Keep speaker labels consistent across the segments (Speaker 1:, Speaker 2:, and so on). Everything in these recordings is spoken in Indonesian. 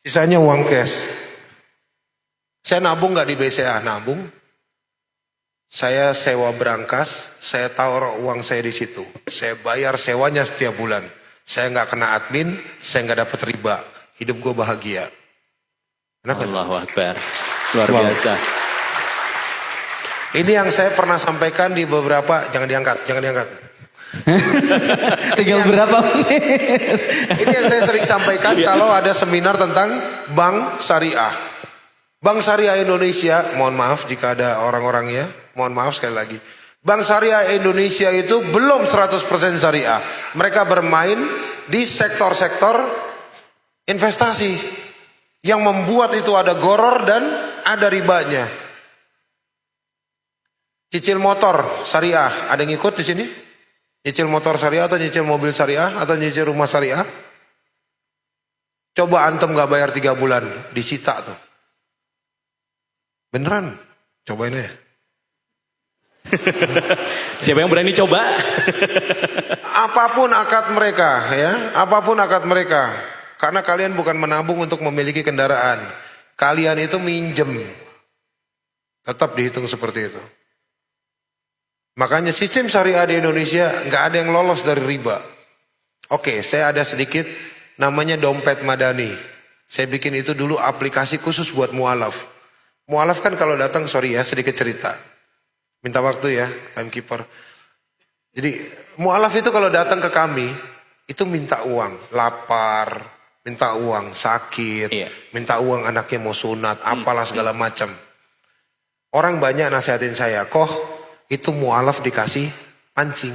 Speaker 1: Sisanya uang cash. Saya nabung nggak di BCA, nabung. Saya sewa berangkas, saya taruh uang saya di situ. Saya bayar sewanya setiap bulan. Saya nggak kena admin, saya nggak dapat riba. Hidup gue bahagia. Kenapa?
Speaker 2: Allahu Akbar. Luar biasa.
Speaker 1: Ini yang saya pernah sampaikan di beberapa, jangan diangkat.
Speaker 3: Tinggal berapa menit?
Speaker 1: Ini yang saya sering sampaikan kalau ada seminar tentang bank syariah. Bank Syariah Indonesia, mohon maaf jika ada orang-orangnya, mohon maaf sekali lagi. Bank Syariah Indonesia itu belum 100% syariah. Mereka bermain di sektor-sektor investasi yang membuat itu ada goror dan ada ribanya. Cicil motor syariah, ada yang ikut di sini? Nyicil motor syariah atau nyicil mobil syariah atau nyicil rumah syariah? Coba antum gak bayar 3 bulan, disita tuh. Beneran, cobain aja.
Speaker 2: Siapa yang berani coba?
Speaker 1: Apapun akad mereka ya, apapun akad mereka. Karena kalian bukan menabung untuk memiliki kendaraan. Kalian itu minjem. Tetap dihitung seperti itu. Makanya sistem syariah di Indonesia nggak ada yang lolos dari riba. Oke, saya ada sedikit namanya dompet madani. Saya bikin itu dulu aplikasi khusus buat mualaf. Mualaf kan kalau datang, sorry ya sedikit cerita. Minta waktu ya, timekeeper. Jadi mualaf itu kalau datang ke kami, itu minta uang, lapar, minta uang, sakit, minta uang anaknya mau sunat, apalah segala macam. Orang banyak nasihatin saya, kok itu mualaf dikasih pancing.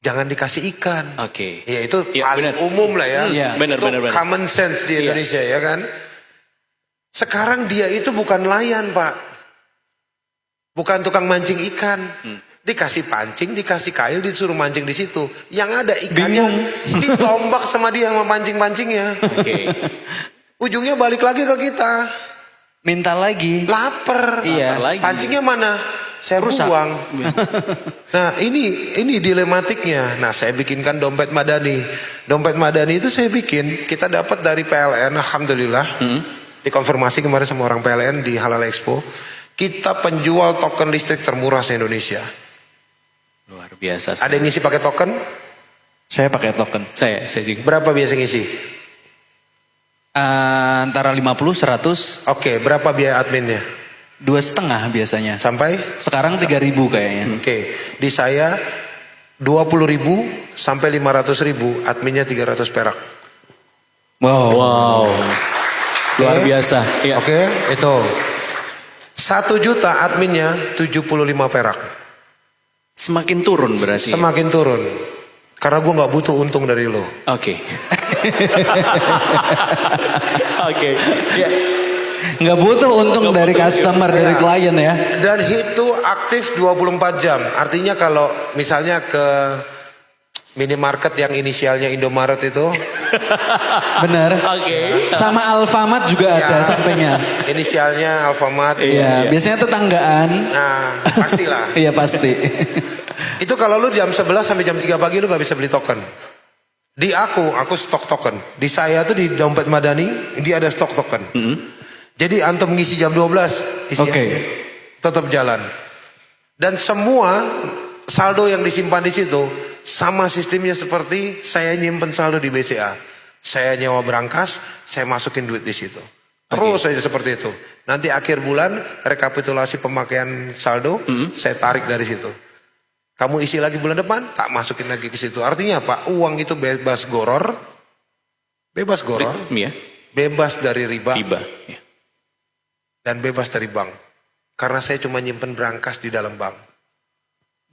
Speaker 1: Jangan dikasih ikan.
Speaker 2: Oke.
Speaker 1: Ya itu
Speaker 2: ya,
Speaker 1: paling umum lah ya.
Speaker 2: Benar.
Speaker 1: Common sense di Indonesia ya kan. Sekarang dia itu bukan nelayan Pak. Bukan tukang mancing ikan. Dikasih pancing, dikasih kail, disuruh mancing di situ. Yang ada ikannya ditombak sama dia sama pancing-pancingnya.
Speaker 2: Oke.
Speaker 1: Ujungnya balik lagi ke kita.
Speaker 3: Minta lagi.
Speaker 1: Lapar.
Speaker 3: Iya.
Speaker 1: Pancingnya mana? Saya buang. Nah ini dilematiknya. Nah saya bikinkan dompet madani. Dompet madani itu saya bikin. Kita dapat dari PLN, alhamdulillah. Dikonfirmasi kemarin sama orang PLN di Halal Expo. Kita penjual token listrik termurah se Indonesia.
Speaker 2: Luar biasa.
Speaker 1: Ada yang ngisi pakai token?
Speaker 3: Saya pakai token.
Speaker 2: Saya juga.
Speaker 1: Berapa biasa ngisi?
Speaker 3: Antara 50, 100.
Speaker 1: Oke, berapa biaya adminnya?
Speaker 3: 2,5 biasanya.
Speaker 1: Sampai?
Speaker 3: Sekarang 3.000 kayaknya.
Speaker 1: Oke, di saya 20.000 sampai 500.000, adminnya 300 perak.
Speaker 3: Wow.
Speaker 2: Luar biasa. Ya.
Speaker 1: Oke, itu 1 juta adminnya 75 perak.
Speaker 2: Semakin turun berarti.
Speaker 1: Semakin turun. Karena gue nggak butuh untung dari lo.
Speaker 2: Oke. Oke. Ya.
Speaker 3: Nggak butuh untung dari customer, dari klien ya.
Speaker 1: Dan itu aktif 24 jam. Artinya kalau misalnya ke minimarket yang inisialnya Indomaret itu.
Speaker 3: Benar.
Speaker 2: Oke.
Speaker 3: Sama Alfamart juga ada sampingnya.
Speaker 1: Inisialnya Alfamart.
Speaker 3: Iya, biasanya tetanggaan.
Speaker 1: Nah, pastilah.
Speaker 3: Iya pasti.
Speaker 1: Itu kalau lu jam 11 sampai jam 3 pagi lu gak bisa beli token. Di aku stok token. Di saya tuh di dompet madani, dia ada stok token. Jadi antum ngisi jam 12, tetap jalan. Dan semua saldo yang disimpan di situ sama sistemnya seperti saya nyimpen saldo di BCA. Saya nyewa berangkas, saya masukin duit di situ. Terus saja seperti itu. Nanti akhir bulan rekapitulasi pemakaian saldo, saya tarik dari situ. Kamu isi lagi bulan depan, tak masukin lagi ke situ. Artinya apa? Uang itu bebas goror, bebas dari riba.
Speaker 2: Ya.
Speaker 1: Dan bebas dari bank. Karena saya cuma nyimpen berangkas di dalam bank.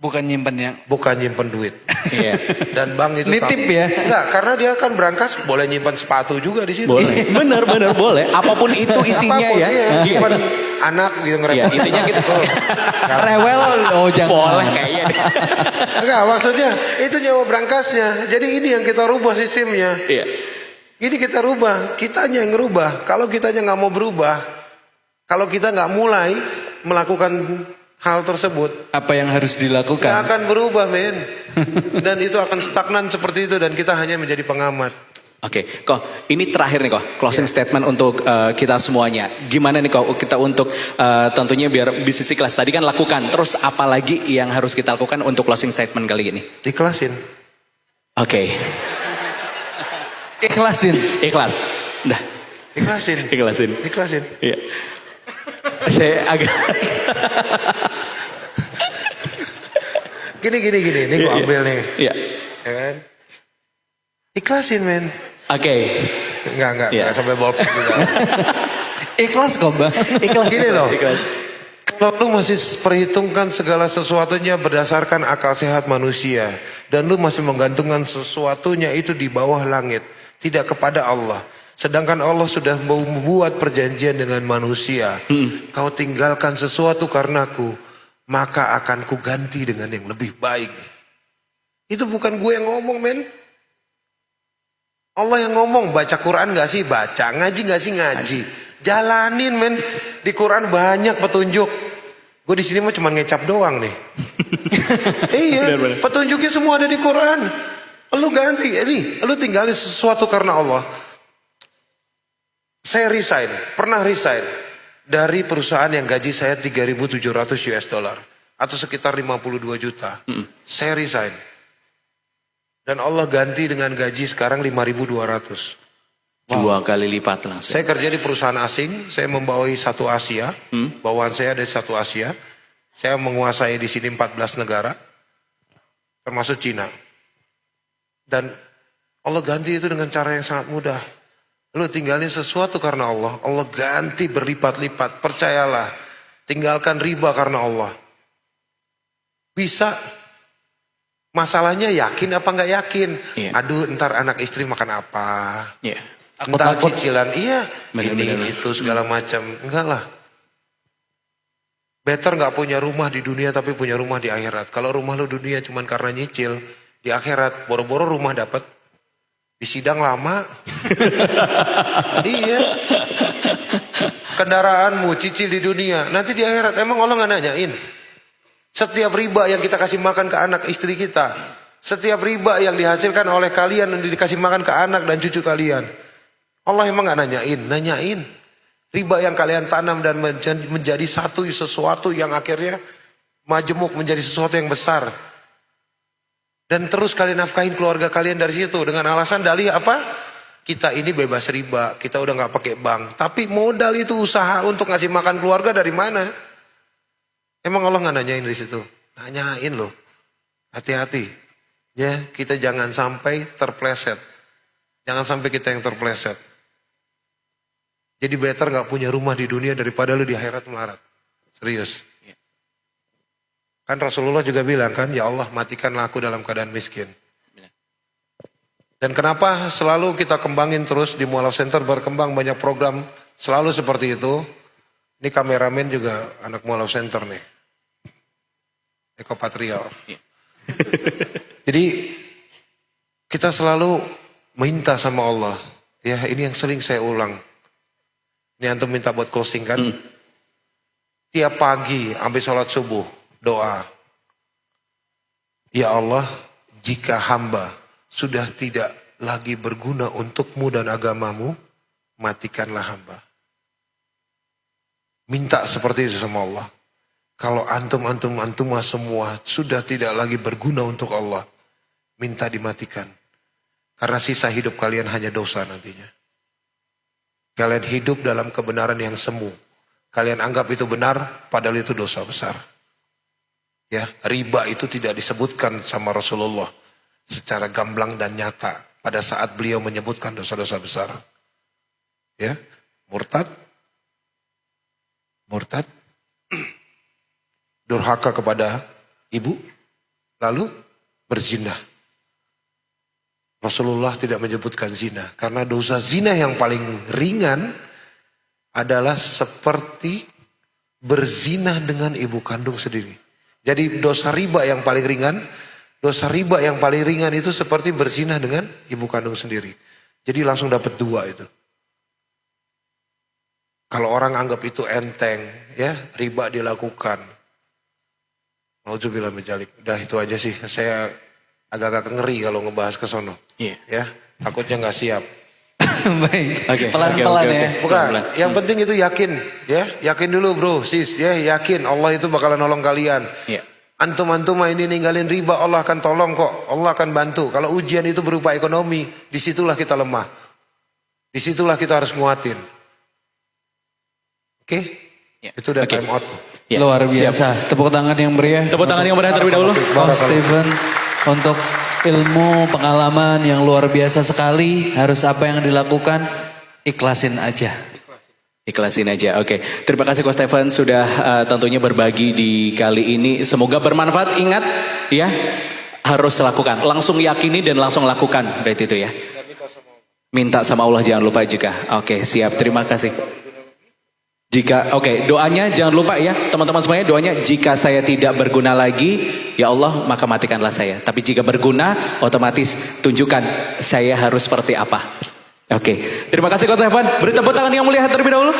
Speaker 3: Bukan nyimpen yang.
Speaker 1: Bukan nyimpen duit.
Speaker 2: Iya.
Speaker 1: Dan bank itu
Speaker 3: Nitip ya?
Speaker 1: Enggak, karena dia kan berangkas boleh nyimpan sepatu juga di situ.
Speaker 2: Boleh. Benar boleh. Apapun itu isinya
Speaker 1: apapun,
Speaker 2: ya.
Speaker 1: Iya. Nyimpan anak gitu
Speaker 2: Iya, intinya gitu.
Speaker 3: Rewel, jangan.
Speaker 2: Boleh kayaknya.
Speaker 1: Enggak, maksudnya itu nyewa berangkasnya. Jadi ini yang kita rubah sistemnya.
Speaker 2: Iya.
Speaker 1: Ini kita rubah, kitanya yang ngerubah. Kalau kitanya nggak mau berubah, kalau kita nggak mulai melakukan hal tersebut,
Speaker 3: apa yang harus dilakukan?
Speaker 1: nggak akan berubah, men. Dan itu akan stagnan seperti itu dan kita hanya menjadi pengamat.
Speaker 2: Oke, kok ini terakhir nih kok closing statement untuk kita semuanya. Gimana nih kok kita untuk tentunya biar bisnis ikhlas tadi kan lakukan. Terus apa lagi yang harus kita lakukan untuk closing statement kali ini?
Speaker 1: Ikhlasin.
Speaker 2: Oke,
Speaker 3: Ikhlasin.
Speaker 2: ikhlas. Dah,
Speaker 1: Ikhlasin.
Speaker 2: ikhlasin.
Speaker 1: Ikhlasin.
Speaker 2: Iya. Saya agak
Speaker 1: Gini. Nih gue ambil nih.
Speaker 2: Iya.
Speaker 1: Ya kan? Ikhlasin men.
Speaker 2: Oke.
Speaker 1: Enggak
Speaker 2: Iya.
Speaker 1: sampai ballpoint juga.
Speaker 3: Ikhlas kok bang.
Speaker 2: Ikhlas.
Speaker 1: Gini loh.
Speaker 2: Ikhlas.
Speaker 1: Kalau lu masih perhitungkan segala sesuatunya berdasarkan akal sehat manusia. Dan lu masih menggantungkan sesuatunya itu di bawah langit. Tidak kepada Allah. Sedangkan Allah sudah membuat perjanjian dengan manusia. Kau tinggalkan sesuatu karenaku. Maka akan ku ganti dengan yang lebih baik. Itu bukan gue yang ngomong men. Allah yang ngomong, baca Quran gak sih? Baca. Ngaji gak sih? Ngaji. Jalanin men. Di Quran banyak petunjuk. Gue di sini mah cuma ngecap doang nih. Iya,
Speaker 2: Benar.
Speaker 1: petunjuknya semua ada di Quran. Lu ganti, lu tinggalin sesuatu karena Allah. Saya resign, pernah resign dari perusahaan yang gaji saya 3.700 US dollar atau sekitar 52 juta. Saya resign. Dan Allah ganti dengan gaji sekarang 5.200.
Speaker 2: Dua kali lipat langsung.
Speaker 1: Saya kerja di perusahaan asing, saya membawai satu Asia, bawaan saya ada satu Asia. Saya menguasai di sini 14 negara, termasuk Cina. Dan Allah ganti itu dengan cara yang sangat mudah. Lu tinggalin sesuatu karena Allah, Allah ganti berlipat-lipat. Percayalah, tinggalkan riba karena Allah. Bisa. Masalahnya yakin apa nggak yakin?
Speaker 2: Iya.
Speaker 1: Aduh, ntar anak istri makan apa?
Speaker 2: Iya.
Speaker 1: Entar cicilan, iya,
Speaker 2: Bener,
Speaker 1: ini
Speaker 2: bener.
Speaker 1: itu segala macam. Enggak lah. Better nggak punya rumah di dunia tapi punya rumah di akhirat. Kalau rumah lu dunia cuman karena nyicil, di akhirat boro-boro rumah dapat, di sidang lama. Iya. Kendaraanmu cicil di dunia, nanti di akhirat emang Allah nggak nanyain. Setiap riba yang kita kasih makan ke anak istri kita, setiap riba yang dihasilkan oleh kalian dan dikasih makan ke anak dan cucu kalian, Allah emang gak nanyain? Nanyain. Riba yang kalian tanam dan menjadi satu sesuatu yang akhirnya majemuk menjadi sesuatu yang besar. Dan terus kalian nafkahin keluarga kalian dari situ dengan alasan dalih apa? Kita ini bebas riba, kita udah gak pakai bank. Tapi modal itu usaha untuk ngasih makan keluarga dari mana? Emang Allah gak nanyain dari situ? Nanyain loh. Hati-hati. Ya, kita jangan sampai terpleset. Jangan sampai kita yang terpleset. Jadi better gak punya rumah di dunia daripada lu di akhirat melarat. Serius. Kan Rasulullah juga bilang kan, ya Allah matikanlah aku dalam keadaan miskin. Dan kenapa selalu kita kembangin terus di Mualaf Center berkembang banyak program selalu seperti itu. Ini kameramen juga anak Mualaf Center nih. Eko Patrio. Jadi kita selalu minta sama Allah. Ya ini yang sering saya ulang. Ini antum minta buat closing kan. Tiap pagi sampai sholat subuh doa. Ya Allah, jika hamba sudah tidak lagi berguna untukmu dan agamamu, matikanlah hamba. Minta seperti itu sama Allah. Kalau antum semua sudah tidak lagi berguna untuk Allah, minta dimatikan. Karena sisa hidup kalian hanya dosa nantinya. Kalian hidup dalam kebenaran yang semu. Kalian anggap itu benar, padahal itu dosa besar. Ya, riba itu tidak disebutkan sama Rasulullah secara gamblang dan nyata pada saat beliau menyebutkan dosa-dosa besar. Ya, murtad, durhaka kepada ibu, lalu berzina. Rasulullah tidak menyebutkan zina karena dosa zina yang paling ringan adalah seperti berzina dengan ibu kandung sendiri. Jadi dosa riba yang paling ringan itu seperti berzina dengan ibu kandung sendiri. Jadi langsung dapat 2 itu. Kalau orang anggap itu enteng, ya riba dilakukan. Nauzubillah min dzalik. Udah itu aja sih. Saya agak-agak ngeri kalau ngebahas ke sono.
Speaker 2: Iya.
Speaker 1: Ya, takutnya nggak siap.
Speaker 3: Baik.
Speaker 2: Oke,
Speaker 3: Pelan-pelan
Speaker 2: oke,
Speaker 3: ya.
Speaker 2: oke.
Speaker 1: Bukan, yang penting itu yakin, ya, yakin dulu bro, sis, ya, yakin Allah itu bakalan nolong kalian.
Speaker 2: Iya.
Speaker 1: Antum ini ninggalin riba, Allah akan tolong kok, Allah akan bantu. Kalau ujian itu berupa ekonomi, disitulah kita lemah, disitulah kita harus nguatin. Oke,
Speaker 2: Ya.
Speaker 1: itu udah
Speaker 2: Oke.
Speaker 1: time out.
Speaker 2: Ya,
Speaker 3: Luar
Speaker 2: siap.
Speaker 3: biasa. Tepuk tangan yang meriah.
Speaker 2: Tepuk tangan yang meriah terlebih dahulu.
Speaker 3: Coach Steven untuk ilmu pengalaman yang luar biasa sekali. Harus apa yang dilakukan? Ikhlasin aja.
Speaker 2: Ikhlasin aja, oke. Terima kasih Coach Stefan sudah tentunya berbagi di kali ini. Semoga bermanfaat. Ingat ya, harus lakukan. Langsung yakini dan langsung lakukan. Berarti itu ya. Minta sama Allah jangan lupa juga. Oke, siap. Terima kasih. Doanya jangan lupa ya teman-teman semuanya, doanya jika saya tidak berguna lagi, ya Allah maka matikanlah saya. Tapi jika berguna, otomatis tunjukkan saya harus seperti apa. Oke, terima kasih Coach Stefan. Beri tepuk tangan yang mulia terlebih dahulu.